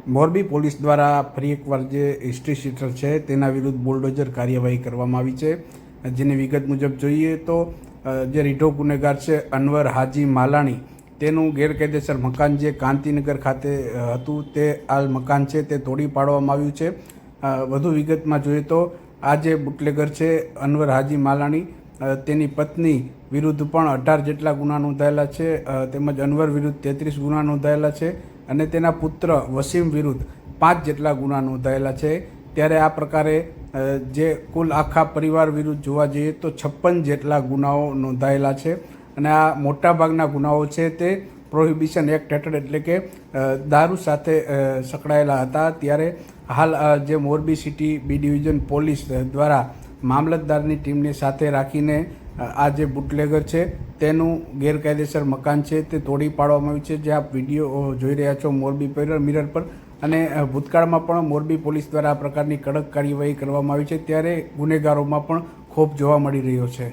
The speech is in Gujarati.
મોરબી પોલીસ દ્વારા ફરી એકવાર જે હિસ્ટ્રી શીટર છે તેના વિરુદ્ધ બુલડોઝર કાર્યવાહી કરવામાં આવી છે, જેની વિગત મુજબ જોઈએ તો જે રીઢો ગુનેગાર છે અનવર હાજી માલાણી, તેનું ગેરકાયદેસર મકાન જે કાંતિનગર ખાતે હતું તે આ મકાન છે તે તોડી પાડવામાં આવ્યું છે. વધુ વિગતમાં જોઈએ તો આ જે બુટલેગર છે અનવર હાજી માલાણી, તેની પત્ની વિરુદ્ધ પણ 18 જેટલા ગુના નોંધાયેલા છે, તેમજ અનવર વિરુદ્ધ 33 ગુના નોંધાયેલા છે અને તેના પુત્ર વસીમ વિરુદ્ધ 5 જેટલા ગુના નોંધાયેલા છે. ત્યારે આ પ્રકારે જે કુલ આખા પરિવાર વિરુદ્ધ જોવા જઈએ તો 56 જેટલા ગુનાઓ નોંધાયેલા છે અને આ મોટાભાગના ગુનાઓ છે તે પ્રોહિબિશન એક્ટ હેઠળ એટલે કે દારૂ સાથે સંકળાયેલા હતા. ત્યારે હાલ જે Morbi city B division police દ્વારા મામલતદારની ટીમને સાથે રાખીને આ જે બુટલેગર છે તેનું ગેરકાયદેસર મકાન છે તે તોડી પાડવામાં આવ્યું છે, જે આપ વિડીયો જોઈ રહ્યા છો મોરબી મિરર પર. અને ભૂતકાળમાં પણ મોરબી પોલીસ દ્વારા આ પ્રકારની કડક કાર્યવાહી કરવામાં આવી છે, ત્યારે ગુનેગારોમાં પણ ખોફ જોવા મળી રહ્યો છે.